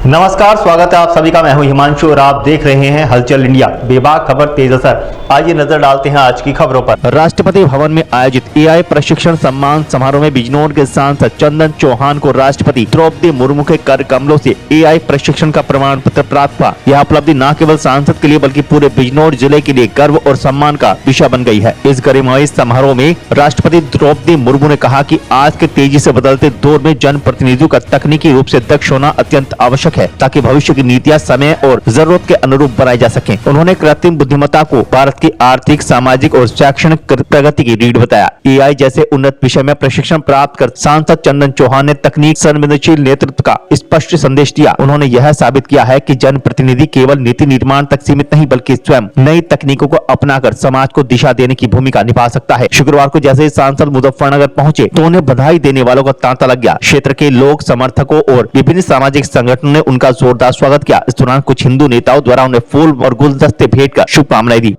नमस्कार, स्वागत है आप सभी का। मैं हूं हिमांशु और आप देख रहे हैं हलचल इंडिया। बेबाक खबर तेज असर। आइए नजर डालते हैं आज की खबरों पर। राष्ट्रपति भवन में आयोजित एआई प्रशिक्षण सम्मान समारोह में बिजनौर के सांसद चंदन चौहान को राष्ट्रपति द्रौपदी मुर्मू के कर कमलों से एआई प्रशिक्षण का प्रमाण पत्र प्राप्त हुआ। यह उपलब्धि न केवल सांसद के लिए बल्कि पूरे बिजनौर जिले के लिए गर्व और सम्मान का विषय बन गई है। इस गरिमामय समारोह में राष्ट्रपति द्रौपदी मुर्मू ने कहा कि आज के तेजी से बदलते दौर में जनप्रतिनिधियों का तकनीकी रूप से दक्ष होना अत्यंत आवश्यक है ताकि भविष्य की नीतियां समय और जरूरत के अनुरूप बनाई जा सकें। उन्होंने कृत्रिम बुद्धिमत्ता को भारत की आर्थिक, सामाजिक और शैक्षणिक प्रगति की रीढ़ बताया। एआई जैसे उन्नत विषय में प्रशिक्षण प्राप्त कर सांसद चंदन चौहान ने तकनीक संवेदनशील नेतृत्व का स्पष्ट संदेश दिया। उन्होंने यह साबित किया है कि जनप्रतिनिधि केवल नीति निर्माण तक सीमित नहीं बल्कि स्वयं नई तकनीकों को अपनाकर समाज को दिशा देने की भूमिका निभा सकता है। शुक्रवार को जैसे ही सांसद मुजफ्फरनगर पहुंचे तो उन्हें बधाई देने वालों का तांता लग गया। क्षेत्र के लोग, समर्थकों और विभिन्न सामाजिक संगठनों ने उनका जोरदार स्वागत किया। इस दौरान कुछ हिंदू नेताओं द्वारा उन्हें फूल और गुलदस्ते भेंट कर शुभकामनाएं दी।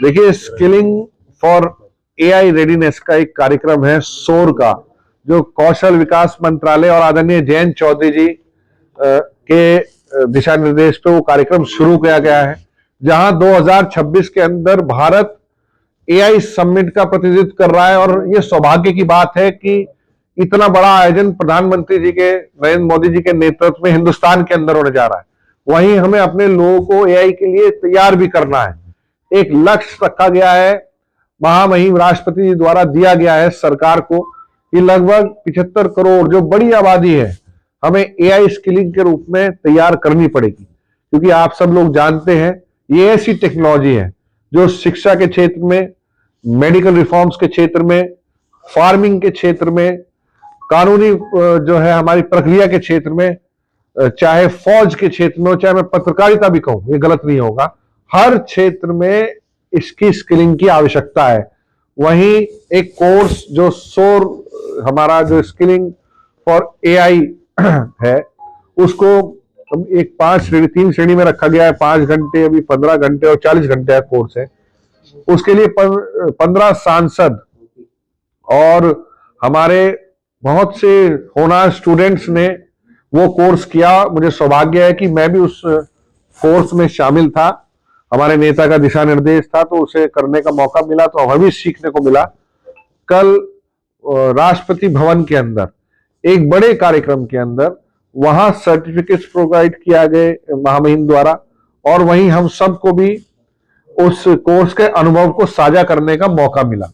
देखिए, स्किलिंग फॉर एआई रेडीनेस का एक कार्यक्रम है सोर का, जो कौशल विकास मंत्रालय और आदरणीय जयंत चौधरी जी के दिशा निर्देश पे वो कार्यक्रम शुरू किया गया है, जहां 2026 के अंदर भारत एआई समिट का प्रतिनिधित्व कर रहा है। और ये सौभाग्य की बात है कि इतना बड़ा आयोजन प्रधानमंत्री जी के, नरेंद्र मोदी जी के नेतृत्व में हिंदुस्तान के अंदर होने जा रहा है। वहीं हमें अपने लोगों को एआई के लिए तैयार भी करना है। एक लक्ष्य रखा गया है, महामहिम राष्ट्रपति जी द्वारा दिया गया है सरकार को, कि लगभग 75 करोड़ जो बड़ी आबादी है हमें एआई स्किलिंग के रूप में तैयार करनी पड़ेगी। क्योंकि आप सब लोग जानते हैं ये ऐसी टेक्नोलॉजी है जो शिक्षा के क्षेत्र में, मेडिकल रिफॉर्म्स के क्षेत्र में, फार्मिंग के क्षेत्र में, कानूनी जो है हमारी प्रक्रिया के क्षेत्र में, चाहे फौज के क्षेत्र में हो, चाहे मैं पत्रकारिता भी कहूं, ये गलत नहीं होगा, हर क्षेत्र में इसकी स्किलिंग की आवश्यकता है। वहीं एक कोर्स जो सोर, हमारा जो स्किलिंग फॉर एआई है, उसको एक 3 श्रेणी में रखा गया है। 5 घंटे, अभी 15 घंटे और 40 घंटे का कोर्स है। उसके लिए 15 सांसद और हमारे बहुत से होनहार स्टूडेंट्स ने वो कोर्स किया। मुझे सौभाग्य है कि मैं भी उस कोर्स में शामिल था। हमारे नेता का दिशा निर्देश था तो उसे करने का मौका मिला, तो हमें भी सीखने को मिला। कल राष्ट्रपति भवन के अंदर एक बड़े कार्यक्रम के अंदर वहां सर्टिफिकेट्स प्रोवाइड किया गए महामहिम द्वारा, और वहीं हम सबको भी उस कोर्स के अनुभव को साझा करने का मौका मिला।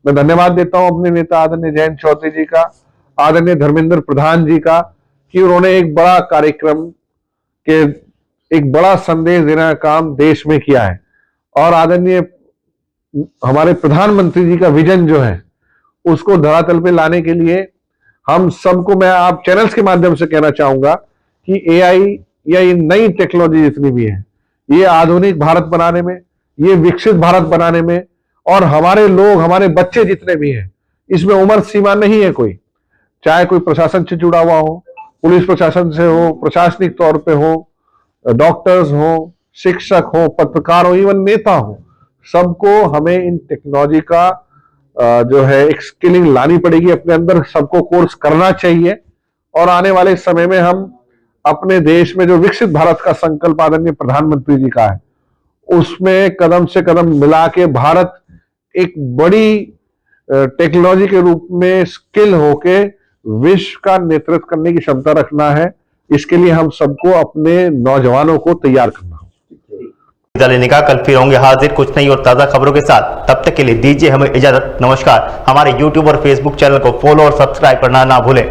मैं धन्यवाद देता हूं अपने नेता आदरणीय जयंत चौधरी जी का, आदरणीय धर्मेंद्र प्रधान जी का, कि उन्होंने एक बड़ा कार्यक्रम के एक बड़ा संदेश देने का काम देश में किया है। और आदरणीय हमारे प्रधानमंत्री जी का विजन जो है उसको धरातल पे लाने के लिए हम सबको, मैं आप चैनल्स के माध्यम से कहना चाहूंगा कि एआई या ये नई टेक्नोलॉजी जितनी भी है, ये आधुनिक भारत बनाने में, ये विकसित भारत बनाने में, और हमारे लोग, हमारे बच्चे जितने भी हैं, इसमें उम्र सीमा नहीं है कोई, चाहे कोई प्रशासन से जुड़ा हुआ हो, पुलिस प्रशासन से हो, प्रशासनिक तौर पे हो, डॉक्टर्स हो, शिक्षक हो, पत्रकार हो, इवन नेता हो, सबको हमें इन टेक्नोलॉजी का जो है एक स्किलिंग लानी पड़ेगी अपने अंदर। सबको कोर्स करना चाहिए और आने वाले समय में हम अपने देश में जो विकसित भारत का संकल्प आदरणीय प्रधानमंत्री जी का है, उसमें कदम से कदम मिला के भारत एक बड़ी टेक्नोलॉजी के रूप में स्किल होके विश्व का नेतृत्व करने की क्षमता रखना है। इसके लिए हम सबको अपने नौजवानों को तैयार करना है। लेने का कल फिर होंगे हाजिर कुछ नई और ताजा खबरों के साथ। तब तक के लिए दीजिए हमें इजाजत। नमस्कार। हमारे YouTube और Facebook चैनल को फॉलो और सब्सक्राइब करना ना भूलें।